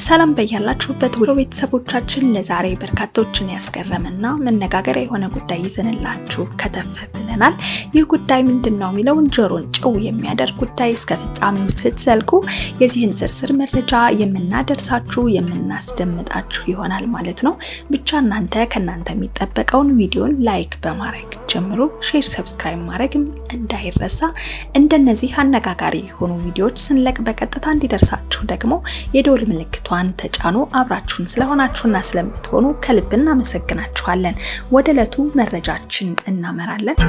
ሰላም በያላችሁበት ወደ ቤተሰቦቻችን ለዛሬ በርካቶችን ያስገረመና መነጋገሪያ የሆነ ጉዳይ ይዘንላችሁ ከተፍ ብለናል። ይህ ጉዳይ ምንድነው የሚለውን ጆሮን ጭው የሚያደርግ ጉዳይ እስከ ፍጻሜው ስትዘልቁ የዚህን ዝርዝር መረጃ የምናደርሳችሁ የምናስደምጣችሁ ይሆናል ማለት ነው። ብቻ ከናንተ የሚጠበቀውን ቪዲዮን ላይክ በማድረግ ጀምሩ፣ ሼር፣ ሰብስክራይብ ማድረግም እንዳይረሳ። እንደነዚህ አነጋጋሪ የሆኑ ቪዲዮዎች ስንለቅ በቀጥታ እንዲደርሳችሁ ደግሞ የደወል ምልክቷን ተጫኑ። አብራችሁን ስለሆናችሁና ስለምትሆኑ ከልብ እናመሰግናችኋለን። ወደ ዕለቱ መረጃችን እናመራለን።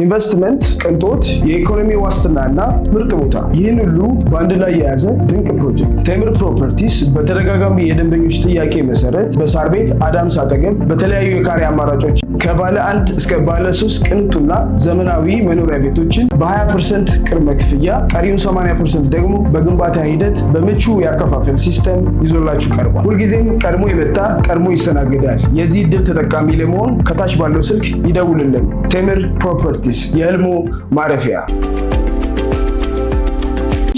ኢንቨስትመንት፣ ቅንጦት፣ የኢኮኖሚ ዋስትናና ምርጥ ቦታ፣ ይህን ሁሉ በአንድ ላይ የያዘ ድንቅ ፕሮጀክት ቴምር ፕሮፐርቲስ በተደጋጋሚ የደንበኞች ጥያቄ መሰረት በሳር ቤት አዳምስ አጠገብ በተለያዩ የካሬ አማራጮች ከባለ 1 እስከ ባለ 3 ቅንጡና ዘመናዊ መኖሪያ ቤቶችን በ20% ቅድመ ክፍያ ቀሪውን 80% ደግሞ በግንባታ ሂደት በምቹ ያከፋፈል ሲስተም ይዞላችሁ ቀርቧል። ሁልጊዜም ቀድሞ የመጣ ቀድሞ ይስተናግዳል። የዚህ ዕድል ተጠቃሚ ለመሆን ከታች ባለው ስልክ ይደውልልን። ቴምር ፕሮፐርቲስ የህልሙ ማረፊያ።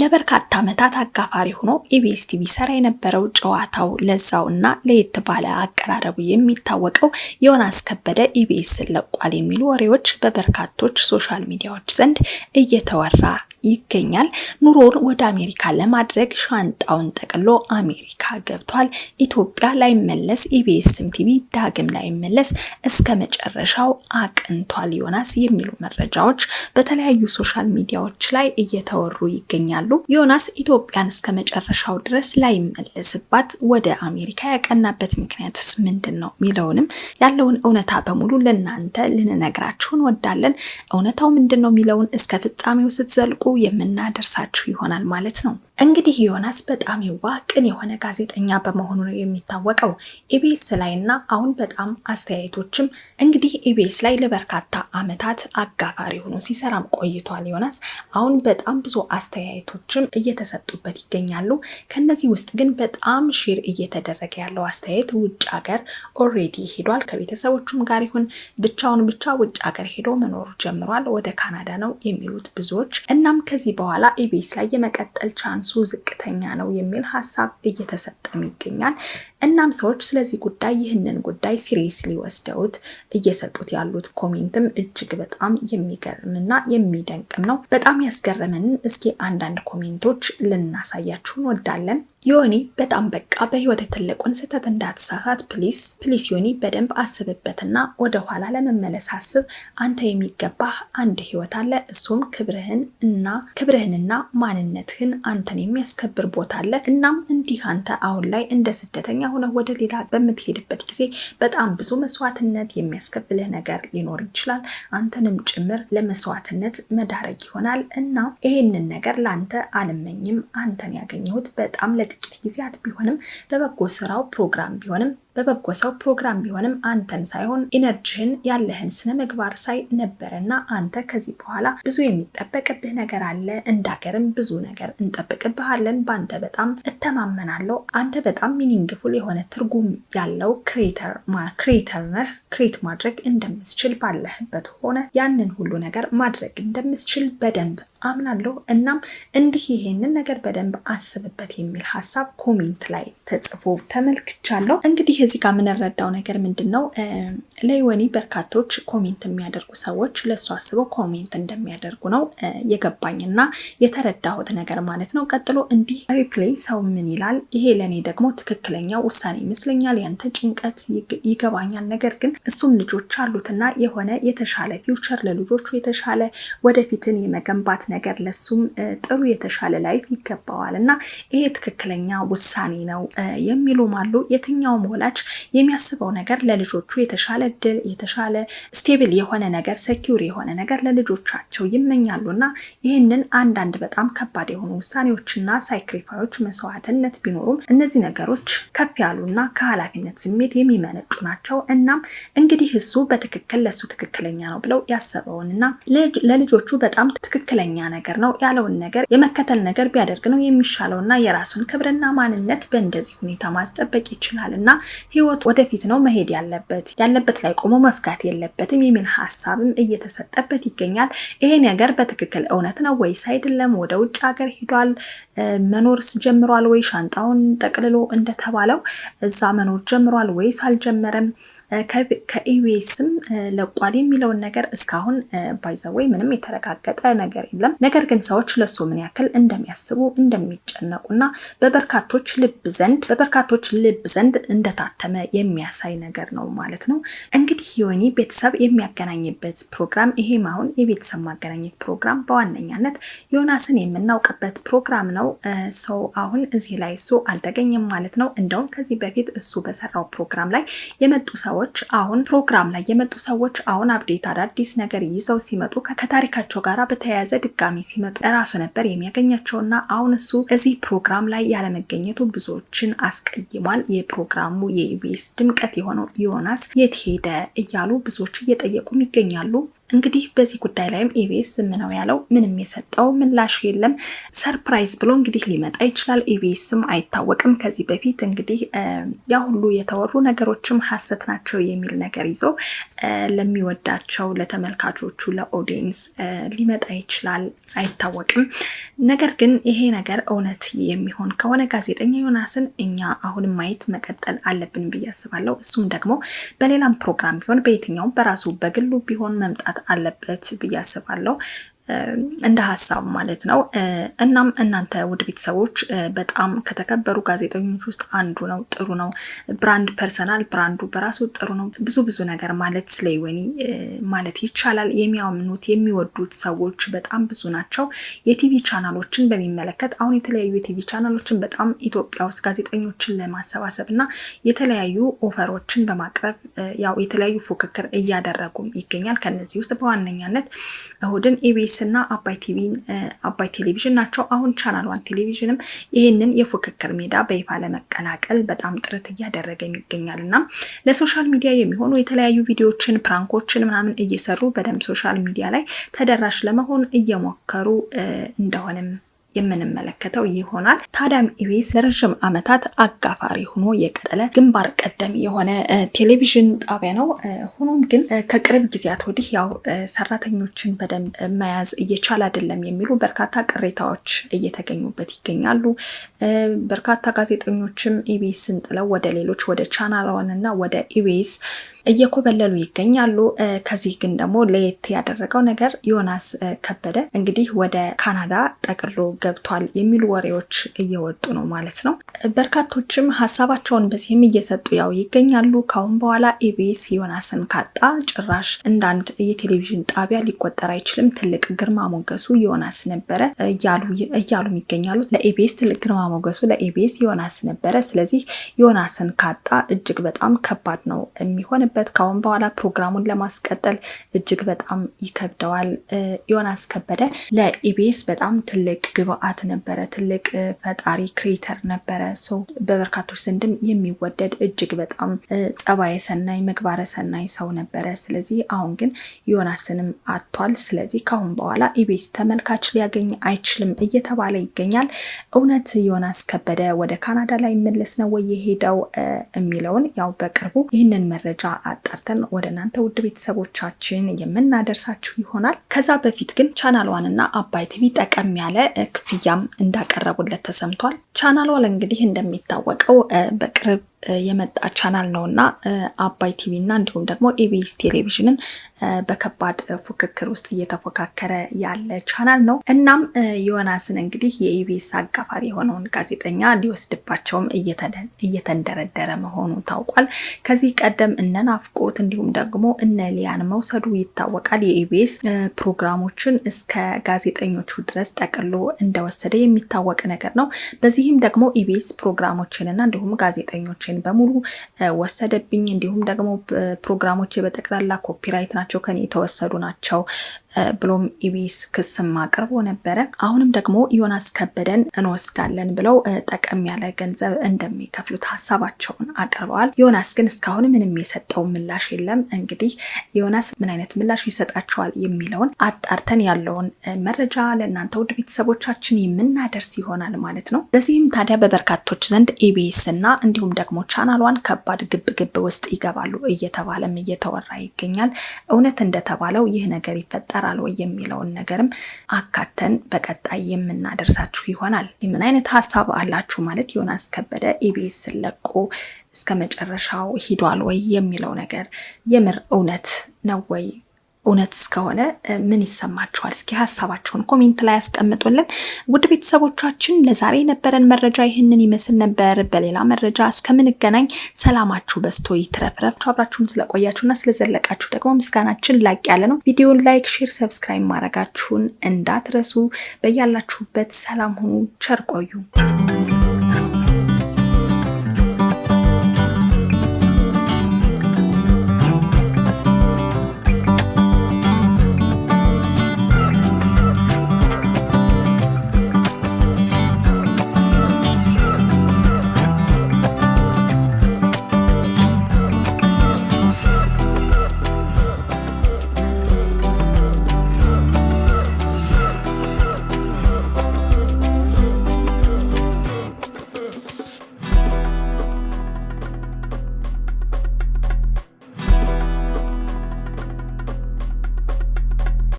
ለበርካታ ዓመታት አጋፋሪ ሆኖ ኢቢኤስ ቲቪ ሰራ የነበረው ጨዋታው ለዛውና ለየት ባለ አቀራረቡ የሚታወቀው ዮናስ ከበደ ኢቢኤስ ለቋል የሚሉ ወሬዎች በበርካቶች ሶሻል ሚዲያዎች ዘንድ እየተወራ ይገኛል። ኑሮን ወደ አሜሪካ ለማድረግ ሻንጣውን ጠቅሎ አሜሪካ ገብቷል። ኢትዮጵያ ላይ መለስ ኢቢኤስም ቲቪ ዳግም ላይ መለስ እስከ መጨረሻው አቅንቷል ዮናስ የሚሉ መረጃዎች በተለያዩ ሶሻል ሚዲያዎች ላይ እየተወሩ ይገኛሉ። ዮናስ ኢትዮጵያን እስከ መጨረሻው ድረስ ላይ መለስባት ወደ አሜሪካ ያቀናበት ምክንያትስ ምንድነው ሚለውንም ያለውን እውነታ በሙሉ ለናንተ ልንነግራችሁ እንወዳለን። እውነታው ምንድነው ሚለውን እስከ ፍጻሜው ስትዘልቁ የምናደርሳችሁ ይሆናል ማለት ነው። እንግዲህ ዮናስ በጣም የዋህ ቅን የሆነ ጋዜጠኛ በመሆኑ ነው የሚታወቀው። ኢቢኤስ ላይና አሁን በጣም አስተያየቶችም እንግዲህ ኢቢኤስ ላይ ለበርካታ ዓመታት አጋፋሪ ሆኖ ሲሰራም ቆይቷል ዮናስ። አሁን በጣም ብዙ አስተያየቶችም እየተሰጡበት ይገኛሉ። ከነዚህ ውስጥ ግን በጣም ሼር እየተደረገ ያለው አስተያየት ውጭ ሀገር ኦሬዲ ሄዷል። ከቤተሰቦቹም ጋር ይሁን ብቻውን ውጭ ሀገር ሄዶ መኖር ጀምሯል። ወደ ካናዳ ነው የሚሉት ብዙዎች። እናም ከዚህ በኋላ ኢቢኤስ ላይ የመቀጠል ቻንሱ ዝቅተኛ ነው የሚል ሐሳብ እየተሰጠም ይገኛል። እናም ሰዎች ስለዚህ ጉዳይ ይህንን ጉዳይ ሲሪየስሊ ወስደውት እየሰጡት ያሉት ኮሜንትም እጅግ በጣም የሚገርምና የሚደንቅም ነው። በጣም ያስገረመንን እስኪ አንዳንድ ኮሜንቶች ልናሳያችሁ እንወዳለን። ዮኒ በጣም በቃ በህይወት ትልቁን ስህተት እንዳትሳሳት ፕሊስ ዮኒ በደንብ አስብበትና ወደ ኋላ ለመመለስ አስብ። አንተ የሚገባህ አንድ ህይወት አለ፣ እሱም ክብርህንና ማንነትህን አንተን የሚያስከብር ቦታ አለ። እናም እንዲህ አንተ አሁን ላይ እንደ ስደተኛ ሆነ ወደ ሌላ በምትሄድበት ጊዜ በጣም ብዙ መስዋዕትነት የሚያስከፍልህ ነገር ሊኖር ይችላል። አንተንም ጭምር ለመስዋዕትነት መዳረግ ይሆናል እና ይሄንን ነገር ላንተ አልመኝም። አንተን ያገኘሁት በጣም ጥቂት ጊዜያት ቢሆንም በበጎ ስራው ፕሮግራም ቢሆንም አንተን ሳይሆን ኢነርጂህን ያለህን ስነ ምግባር ሳይ ነበርና አንተ ከዚህ በኋላ ብዙ የሚጠበቅብህ ነገር አለ። እንዳገርም ብዙ ነገር እንጠብቅብሃለን። በአንተ በጣም እተማመናለሁ። አንተ በጣም ሚኒንግፉል የሆነ ትርጉም ያለው ክሬተር ነህ። ክሬት ማድረግ እንደምትችል ባለህበት ሆነ ያንን ሁሉ ነገር ማድረግ እንደምትችል በደንብ አምናለሁ። እናም እንዲህ ይሄንን ነገር በደንብ አስብበት የሚል ሐሳብ ኮሜንት ላይ ተጽፎ ተመልክቻለሁ። እንግዲህ እዚህ ጋር የምንረዳው ነገር ምንድነው? ለዮኒ በርካቶች ኮሜንት የሚያደርጉ ሰዎች ለሱ አስበው ኮሜንት እንደሚያደርጉ ነው የገባኝና የተረዳሁት ነገር ማለት ነው። ቀጥሎ እንዲህ ሪፕሌይ ሰው ምን ይላል? ይሄ ለኔ ደግሞ ትክክለኛ ውሳኔ ይመስለኛል። ያንተ ጭንቀት ይገባኛል። ነገር ግን እሱም ልጆች አሉትና የሆነ የተሻለ ፊውቸር ለልጆቹ የተሻለ ወደፊትን የመገንባት ነገር ለሱም ጥሩ የተሻለ ላይፍ ይገባዋልና ይሄ ትክክለኛ ውሳኔ ነው የሚሉም አሉ። የትኛውም ወላጅ ተመልካች የሚያስበው ነገር ለልጆቹ የተሻለ እድል፣ የተሻለ ስቴብል የሆነ ነገር፣ ሴኪዩር የሆነ ነገር ለልጆቻቸው ይመኛሉና ይህንን አንዳንድ በጣም ከባድ የሆኑ ውሳኔዎችና ሳክሪፋዮች መስዋዕትነት ቢኖሩም እነዚህ ነገሮች ከፍ ያሉና ከኃላፊነት ስሜት የሚመነጩ ናቸው። እናም እንግዲህ እሱ በትክክል ለሱ ትክክለኛ ነው ብለው ያሰበውንና ለልጆቹ በጣም ትክክለኛ ነገር ነው ያለውን ነገር የመከተል ነገር ቢያደርግ ነው የሚሻለውና የራሱን ክብርና ማንነት በእንደዚህ ሁኔታ ማስጠበቅ ይችላልና ህይወት ወደፊት ነው መሄድ ያለበት ላይ ቆሞ መፍጋት የለበትም የሚል ሐሳብም እየተሰጠበት ይገኛል። ይሄ ነገር በትክክል እውነት ነው ወይስ አይደለም? ወደ ውጭ ሀገር ሄዷል? መኖርስ ጀምሯል ወይ? ሻንጣውን ጠቅልሎ እንደተባለው እዛ መኖር ጀምሯል ወይስ አልጀመረም? ከኢቢኤስም ለቋል የሚለውን ነገር እስካሁን ባይዘወይ ምንም የተረጋገጠ ነገር የለም። ነገር ግን ሰዎች ለሱ ምን ያክል እንደሚያስቡ እንደሚጨነቁና በበርካቶች ልብ ዘንድ እንደታተመ የሚያሳይ ነገር ነው ማለት ነው። እንግዲህ ዮኒ ቤተሰብ የሚያገናኝበት ፕሮግራም ይሄም አሁን የቤተሰብ ማገናኘት ፕሮግራም በዋነኛነት ዮናስን የምናውቅበት ፕሮግራም ነው። ሰው አሁን እዚህ ላይ እሱ አልተገኘም ማለት ነው። እንደውም ከዚህ በፊት እሱ በሰራው ፕሮግራም ላይ የመጡ ሰዎች አሁን ፕሮግራም ላይ የመጡ ሰዎች አሁን አፕዴት አዳዲስ ነገር ይዘው ሲመጡ ከታሪካቸው ጋር በተያያዘ ድጋሚ ሲመጡ ራሱ ነበር የሚያገኛቸውና አሁን እሱ እዚህ ፕሮግራም ላይ ያለመገኘቱ ብዙዎችን አስቀይሟል። የፕሮግራሙ የኢቢኤስ ድምቀት የሆነው ዮናስ የት ሄደ እያሉ ብዙዎች እየጠየቁም ይገኛሉ። እንግዲህ በዚህ ጉዳይ ላይም ኢቢኤስ ዝም ነው ያለው። ምንም የሰጠው ምላሽ የለም። ሰርፕራይዝ ብሎ እንግዲህ ሊመጣ ይችላል። ኢቢኤስም አይታወቅም። ከዚህ በፊት እንግዲህ ያ ሁሉ የተወሩ ነገሮችም ሐሰት ናቸው የሚል ነገር ይዞ ለሚወዳቸው ለተመልካቾቹ ለኦዲየንስ ሊመጣ ይችላል፣ አይታወቅም። ነገር ግን ይሄ ነገር እውነት የሚሆን ከሆነ ጋዜጠኛ ዮናስን እኛ አሁንም ማየት መቀጠል አለብን ብዬ አስባለሁ። እሱም ደግሞ በሌላም ፕሮግራም ቢሆን በየትኛውም በራሱ በግሉ ቢሆን መምጣት አለበት ብዬ አስባለሁ። እንደ ሀሳብ ማለት ነው። እናም እናንተ ውድ ቤተሰቦች በጣም ከተከበሩ ጋዜጠኞች ውስጥ አንዱ ነው። ጥሩ ነው። ብራንድ ፐርሰናል ብራንዱ በራሱ ጥሩ ነው። ብዙ ነገር ማለት ስለ ዮኒ ማለት ይቻላል። የሚያምኑት የሚወዱት ሰዎች በጣም ብዙ ናቸው። የቲቪ ቻናሎችን በሚመለከት አሁን የተለያዩ የቲቪ ቻናሎችን በጣም ኢትዮጵያ ውስጥ ጋዜጠኞችን ለማሰባሰብ እና የተለያዩ ኦፈሮችን በማቅረብ ያው የተለያዩ ፉክክር እያደረጉም ይገኛል። ከነዚህ ውስጥ በዋነኛነት እሁድን ኢቢኤስ እና አባይ ቴሌቪዥን ናቸው። አሁን ቻናል 1 ቴሌቪዥንም ይህንን የፉክክር ሜዳ በይፋ ለመቀላቀል በጣም ጥረት እያደረገ ይገኛልና ለሶሻል ሚዲያ የሚሆኑ የተለያዩ ቪዲዮዎችን ፕራንኮችን ምናምን እየሰሩ በደንብ ሶሻል ሚዲያ ላይ ተደራሽ ለመሆን እየሞከሩ እንደሆነም የምንመለከተው ይሆናል። ታዲያም ኢቢኤስ ለረጅም ዓመታት አጋፋሪ ሆኖ የቀጠለ ግንባር ቀደም የሆነ ቴሌቪዥን ጣቢያ ነው። ሆኖም ግን ከቅርብ ጊዜያት ወዲህ ያው ሰራተኞችን በደንብ መያዝ እየቻለ አይደለም የሚሉ በርካታ ቅሬታዎች እየተገኙበት ይገኛሉ። በርካታ ጋዜጠኞችም ኢቢኤስን ጥለው ወደ ሌሎች ወደ ቻናል 1 እና ወደ ኢቢኤስ እየኮበለሉ ይገኛሉ። ከዚህ ግን ደግሞ ለየት ያደረገው ነገር ዮናስ ከበደ እንግዲህ ወደ ካናዳ ጠቅሎ ገብቷል የሚሉ ወሬዎች እየወጡ ነው ማለት ነው። በርካቶችም ሀሳባቸውን በዚህም እየሰጡ ያው ይገኛሉ። ካሁን በኋላ ኢቢኤስ ዮናስን ካጣ ጭራሽ እንዳንድ የቴሌቪዥን ጣቢያ ሊቆጠር አይችልም። ትልቅ ግርማ ሞገሱ ዮናስ ነበረ እያሉ ይገኛሉ። ለኢቢኤስ ትልቅ ግርማ ሞገሱ ለኢቢኤስ ዮናስ ነበረ። ስለዚህ ዮናስን ካጣ እጅግ በጣም ከባድ ነው የሚሆን ካሁን በኋላ ፕሮግራሙን ለማስቀጠል እጅግ በጣም ይከብደዋል። ዮናስ ከበደ ለኢቢኤስ በጣም ትልቅ ግብአት ነበረ፣ ትልቅ ፈጣሪ ክሬተር ነበረ። ሰው በበርካቶች ዘንድም የሚወደድ እጅግ በጣም ጸባየ ሰናይ ምግባረ ሰናይ ሰው ነበረ። ስለዚህ አሁን ግን ዮናስንም አጥቷል። ስለዚህ ካሁን በኋላ ኢቢኤስ ተመልካች ሊያገኝ አይችልም እየተባለ ይገኛል። እውነት ዮናስ ከበደ ወደ ካናዳ ላይ መለስ ነው ወይ የሄደው የሚለውን ያው በቅርቡ ይህንን መረጃ አጣርተን ወደ እናንተ ውድ ቤተሰቦቻችን የምናደርሳችሁ ይሆናል። ከዛ በፊት ግን ቻናል 1 እና አባይ ቲቪ ጠቀም ያለ ክፍያም እንዳቀረቡለት ተሰምቷል። ቻናል 1 እንግዲህ እንደሚታወቀው በቅርብ የመጣ ቻናል ነውና አባይ ቲቪ እና እንዲሁም ደግሞ ኢቢኤስ ቴሌቪዥንን በከባድ ፉክክር ውስጥ እየተፎካከረ ያለ ቻናል ነው። እናም ዮናስን እንግዲህ የኢቢኤስ አጋፋሪ የሆነውን ጋዜጠኛ ሊወስድባቸውም እየተንደረደረ መሆኑ ታውቋል። ከዚህ ቀደም እነ ናፍቆት እንዲሁም ደግሞ እነ ሊያን መውሰዱ ይታወቃል። የኢቢኤስ ፕሮግራሞችን እስከ ጋዜጠኞቹ ድረስ ጠቅሎ እንደወሰደ የሚታወቅ ነገር ነው። በዚህም ደግሞ ኢቢኤስ ፕሮግራሞችንና እንዲሁም ጋዜጠኞችን በሙሉ ወሰደብኝ፣ እንዲሁም ደግሞ ፕሮግራሞች በጠቅላላ ኮፒራይት ናቸው፣ ከኔ የተወሰዱ ናቸው ብሎም ኢቢኤስ ክስም አቅርቦ ነበረ። አሁንም ደግሞ ዮናስ ከበደን እንወስዳለን ብለው ጠቀም ያለ ገንዘብ እንደሚከፍሉት ሀሳባቸውን አቅርበዋል። ዮናስ ግን እስካሁን ምንም የሰጠው ምላሽ የለም። እንግዲህ ዮናስ ምን አይነት ምላሽ ይሰጣቸዋል የሚለውን አጣርተን ያለውን መረጃ ለእናንተ ውድ ቤተሰቦቻችን የምናደርስ ይሆናል ማለት ነው። በዚህም ታዲያ በበርካቶች ዘንድ ኢቢኤስ እና እንዲሁም ደግሞ ቻናሏን ከባድ ግብ ውስጥ ይገባሉ እየተባለም እየተወራ ይገኛል። እውነት እንደተባለው ይህ ነገር ይፈጠራል ወይ የሚለውን ነገርም አካተን በቀጣይ የምናደርሳችሁ ይሆናል። ምን አይነት ሀሳብ አላችሁ? ማለት ዮናስ ከበደ ኢቢኤስ ለቆ እስከ መጨረሻው ሂዷል ወይ የሚለው ነገር የምር እውነት ነው ወይ? እውነት እስከሆነ ምን ይሰማችኋል? እስኪ ሀሳባችሁን ኮሜንት ላይ ያስቀምጡልን። ውድ ቤተሰቦቻችን ለዛሬ የነበረን መረጃ ይህንን ይመስል ነበር። በሌላ መረጃ እስከምንገናኝ ሰላማችሁ በስቶ ይትረፍረፍ። አብራችሁን ስለቆያችሁና ስለዘለቃችሁ ደግሞ ምስጋናችን ላቅ ያለ ነው። ቪዲዮን ላይክ፣ ሼር፣ ሰብስክራይብ ማድረጋችሁን እንዳትረሱ። በያላችሁበት ሰላም ሁኑ። ቸር ቆዩ።